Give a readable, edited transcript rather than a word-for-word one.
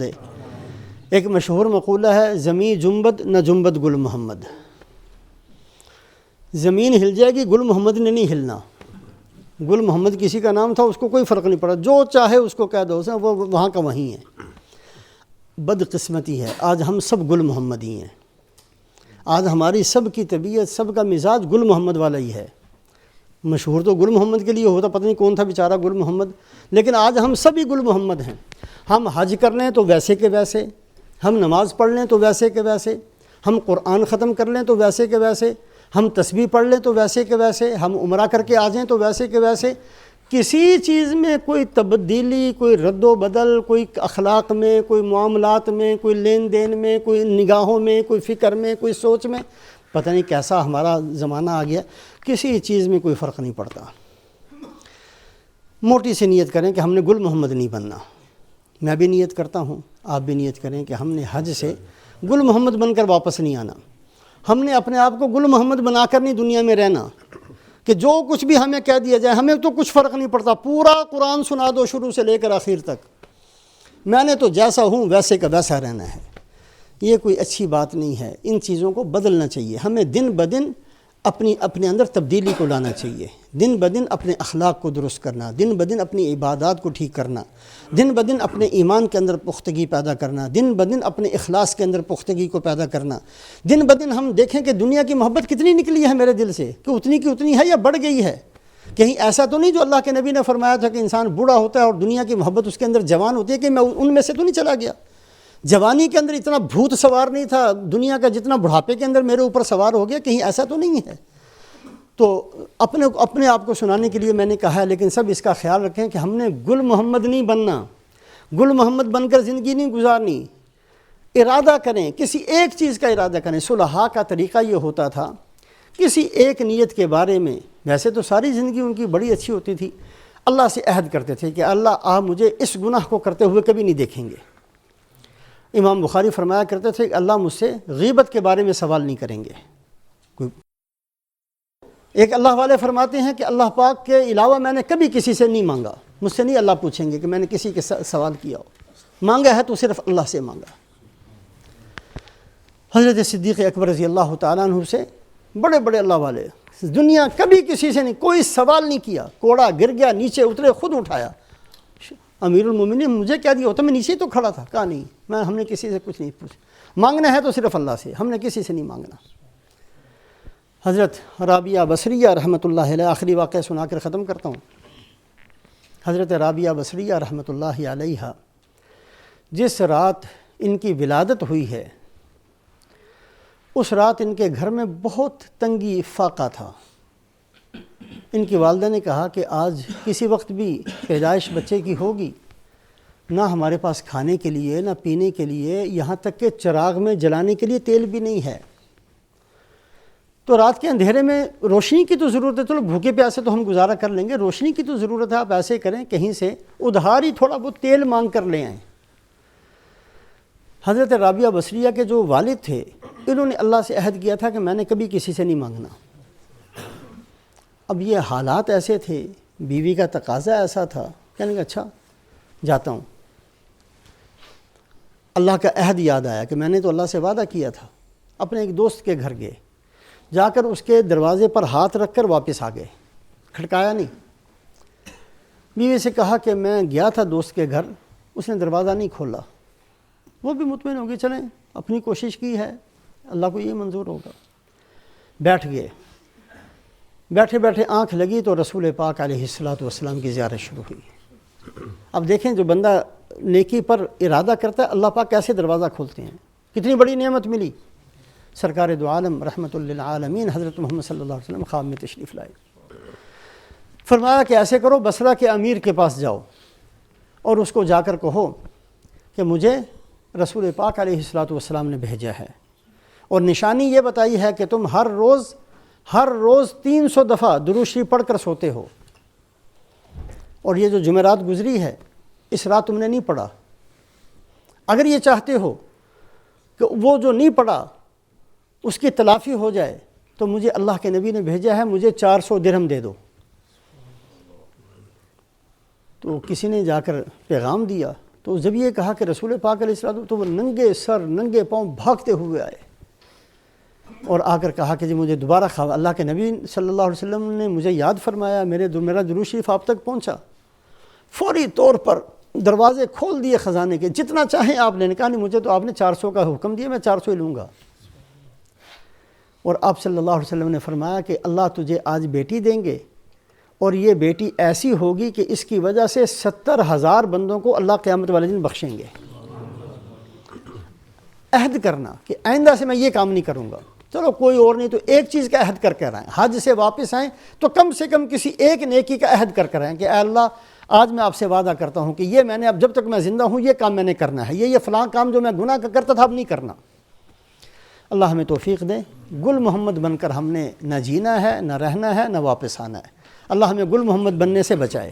دے۔ ایک مشہور مقولہ ہے، زمین جنبد نہ جنبد گل محمد۔ زمین ہل جائے گی، گل محمد نے نہیں ہلنا۔ گل محمد کسی کا نام تھا، اس کو کوئی فرق نہیں پڑا، جو چاہے اس کو کہہ دو، وہ وہاں کا وہیں ہے۔ بدقسمتی ہے آج ہم سب گل محمد ہی ہیں۔ آج ہماری سب کی طبیعت، سب کا مزاج گل محمد والا ہی ہے۔ مشہور تو گل محمد کے لیے ہوتا، پتہ نہیں کون تھا بیچارہ گل محمد، لیکن آج ہم سبھی گل محمد ہیں۔ ہم حج کر لیں تو ویسے کے ویسے، ہم نماز پڑھ لیں تو ویسے کے ویسے، ہم قرآن ختم کر لیں تو ویسے کے ویسے، ہم تسبیح پڑھ لیں تو ویسے کے ویسے، ہم عمرہ کر کے آ جائیں تو ویسے کے ویسے۔ کسی چیز میں کوئی تبدیلی، کوئی رد و بدل، کوئی اخلاق میں، کوئی معاملات میں، کوئی لین دین میں، کوئی نگاہوں میں، کوئی فکر میں، کوئی سوچ میں، پتہ نہیں کیسا ہمارا زمانہ آ گیا، کسی چیز میں کوئی فرق نہیں پڑتا۔ موٹی سی نیت کریں کہ ہم نے گل محمد نہیں بننا۔ میں بھی نیت کرتا ہوں، آپ بھی نیت کریں کہ ہم نے حج سے گل محمد بن کر واپس نہیں آنا۔ ہم نے اپنے آپ کو گل محمد بنا کر نہیں دنیا میں رہنا کہ جو کچھ بھی ہمیں کہہ دیا جائے، ہمیں تو کچھ فرق نہیں پڑتا، پورا قرآن سنا دو شروع سے لے کر آخر تک، میں نے تو جیسا ہوں ویسے کا ویسا رہنا ہے۔ یہ کوئی اچھی بات نہیں ہے، ان چیزوں کو بدلنا چاہیے۔ ہمیں دن بدن اپنے اندر تبدیلی کو لانا چاہیے، دن بدن اپنے اخلاق کو درست کرنا، دن بدن اپنی عبادات کو ٹھیک کرنا، دن بدن اپنے ایمان کے اندر پختگی پیدا کرنا، دن بدن اپنے اخلاص کے اندر پختگی کو پیدا کرنا۔ دن بدن ہم دیکھیں کہ دنیا کی محبت کتنی نکلی ہے میرے دل سے، کہ اتنی کی اتنی ہے یا بڑھ گئی ہے۔ کہیں ایسا تو نہیں جو اللہ کے نبی نے فرمایا تھا کہ انسان بوڑھا ہوتا ہے اور دنیا کی محبت اس کے اندر جوان ہوتی ہے، کہ میں ان میں سے تو نہیں چلا گیا۔ جوانی کے اندر اتنا بھوت سوار نہیں تھا دنیا کا جتنا بڑھاپے کے اندر میرے اوپر سوار ہو گیا، کہیں ایسا تو نہیں ہے۔ تو اپنے آپ کو سنانے کے لیے میں نے کہا ہے، لیکن سب اس کا خیال رکھیں کہ ہم نے گل محمد نہیں بننا، گل محمد بن کر زندگی نہیں گزارنی۔ ارادہ کریں، کسی ایک چیز کا ارادہ کریں۔ صلحاء کا طریقہ یہ ہوتا تھا، کسی ایک نیت کے بارے میں، ویسے تو ساری زندگی ان کی بڑی اچھی ہوتی تھی، اللہ سے عہد کرتے تھے کہ اللہ آپ مجھے اس گناہ کو کرتے ہوئے کبھی نہیں دیکھیں گے۔ امام بخاری فرمایا کرتے تھے کہ اللہ مجھ سے غیبت کے بارے میں سوال نہیں کریں گے۔ ایک اللہ والے فرماتے ہیں کہ اللہ پاک کے علاوہ میں نے کبھی کسی سے نہیں مانگا، مجھ سے نہیں اللہ پوچھیں گے کہ میں نے کسی کے سوال کیا ہو، مانگا ہے تو صرف اللہ سے مانگا۔ حضرت صدیق اکبر رضی اللہ تعالیٰ عنہ سے بڑے بڑے اللہ والے، دنیا کبھی کسی سے نہیں، کوئی سوال نہیں کیا، کوڑا گر گیا نیچے اترے خود اٹھایا۔ امیر المومنین مجھے کیا دیا ہوتا، میں نیچے تو کھڑا تھا، کہا نہیں، ہم نے کسی سے کچھ نہیں پوچھا، مانگنا ہے تو صرف اللہ سے، ہم نے کسی سے نہیں مانگنا۔ حضرت رابعہ بصریہ رحمۃ اللہ علیہ، آخری واقعہ سنا کر ختم کرتا ہوں۔ حضرت رابعہ بصریہ رحمۃ اللہ علیہ جس رات ان کی ولادت ہوئی ہے، اس رات ان کے گھر میں بہت تنگی فاقہ تھا۔ ان کی والدہ نے کہا کہ آج کسی وقت بھی پیدائش بچے کی ہوگی، نہ ہمارے پاس کھانے کے لیے، نہ پینے کے لیے، یہاں تک کہ چراغ میں جلانے کے لیے تیل بھی نہیں ہے۔ تو رات کے اندھیرے میں روشنی کی تو ضرورت ہے، چلو بھوکے پیاسے تو ہم گزارا کر لیں گے، روشنی کی تو ضرورت ہے، آپ ایسے کریں کہیں سے ادھار ہی تھوڑا بہت تیل مانگ کر لے آئیں۔ حضرت رابعہ بصریہ کے جو والد تھے، انہوں نے اللہ سے عہد کیا تھا کہ میں نے کبھی کسی سے نہیں مانگنا۔ اب یہ حالات ایسے تھے، بیوی کا تقاضا ایسا تھا، کہنے کہ اچھا جاتا ہوں۔ اللہ کا عہد یاد آیا کہ میں نے تو اللہ سے وعدہ کیا تھا۔ اپنے ایک دوست کے گھر گئے، جا کر اس کے دروازے پر ہاتھ رکھ کر واپس آ گئے، کھٹکایا نہیں۔ بیوی سے کہا کہ میں گیا تھا دوست کے گھر، اس نے دروازہ نہیں کھولا۔ وہ بھی مطمئن ہو گئی، چلیں اپنی کوشش کی ہے، اللہ کو یہ منظور ہوگا۔ بیٹھ گئے، بیٹھے بیٹھے آنکھ لگی تو رسول پاک علیہ الصلوۃ والسلام کی زیارت شروع ہوئی۔ اب دیکھیں جو بندہ نیکی پر ارادہ کرتا ہے، اللہ پاک کیسے دروازہ کھولتے ہیں، کتنی بڑی نعمت ملی۔ سرکار دو عالم رحمت للعالمین حضرت محمد صلی اللہ علیہ وسلم خواب میں تشریف لائے، فرمایا کہ ایسے کرو، بصرہ کے امیر کے پاس جاؤ اور اس کو جا کر کہو کہ مجھے رسول پاک علیہ الصلوۃ والسلام نے بھیجا ہے، اور نشانی یہ بتائی ہے کہ تم ہر روز 300 دفعہ درود شریف پڑھ کر سوتے ہو، اور یہ جو جمعرات گزری ہے اس رات تم نے نہیں پڑھا۔ اگر یہ چاہتے ہو کہ وہ جو نہیں پڑھا اس کی تلافی ہو جائے تو مجھے اللہ کے نبی نے بھیجا ہے، مجھے 400 درہم دے دو۔ تو کسی نے جا کر پیغام دیا تو جب یہ کہا کہ رسول پاک علیہ السلام، تو وہ ننگے سر ننگے پاؤں بھاگتے ہوئے آئے اور آ کر کہا کہ جی مجھے دوبارہ اللہ کے نبی صلی اللہ علیہ وسلم نے مجھے یاد فرمایا، میرا درود شریف آپ تک پہنچا۔ فوری طور پر دروازے کھول دیے خزانے کے، جتنا چاہیں آپ لینے، کہا نہیں مجھے تو آپ نے 400 کا حکم دیا، میں 400 ہی لوں گا۔ اور آپ صلی اللہ علیہ وسلم نے فرمایا کہ اللہ تجھے آج بیٹی دیں گے، اور یہ بیٹی ایسی ہوگی کہ اس کی وجہ سے 70,000 بندوں کو اللہ قیامت والے دن بخشیں گے۔ عہد کرنا کہ آئندہ سے میں یہ کام نہیں کروں گا، چلو کوئی اور نہیں تو ایک چیز کا عہد کر کے آئیں، حج سے واپس آئیں تو کم سے کم کسی ایک نیکی کا عہد کر آئیں کہ اے اللہ آج میں آپ سے وعدہ کرتا ہوں کہ یہ میں نے اب جب تک میں زندہ ہوں یہ کام میں نے کرنا ہے، یہ فلاں کام جو میں گناہ کا کرتا تھا اب نہیں کرنا۔ اللہ ہمیں توفیق دے، گل محمد بن کر ہم نے نہ جینا ہے، نہ رہنا ہے، نہ واپس آنا ہے۔ اللہ ہمیں گل محمد بننے سے بچائے۔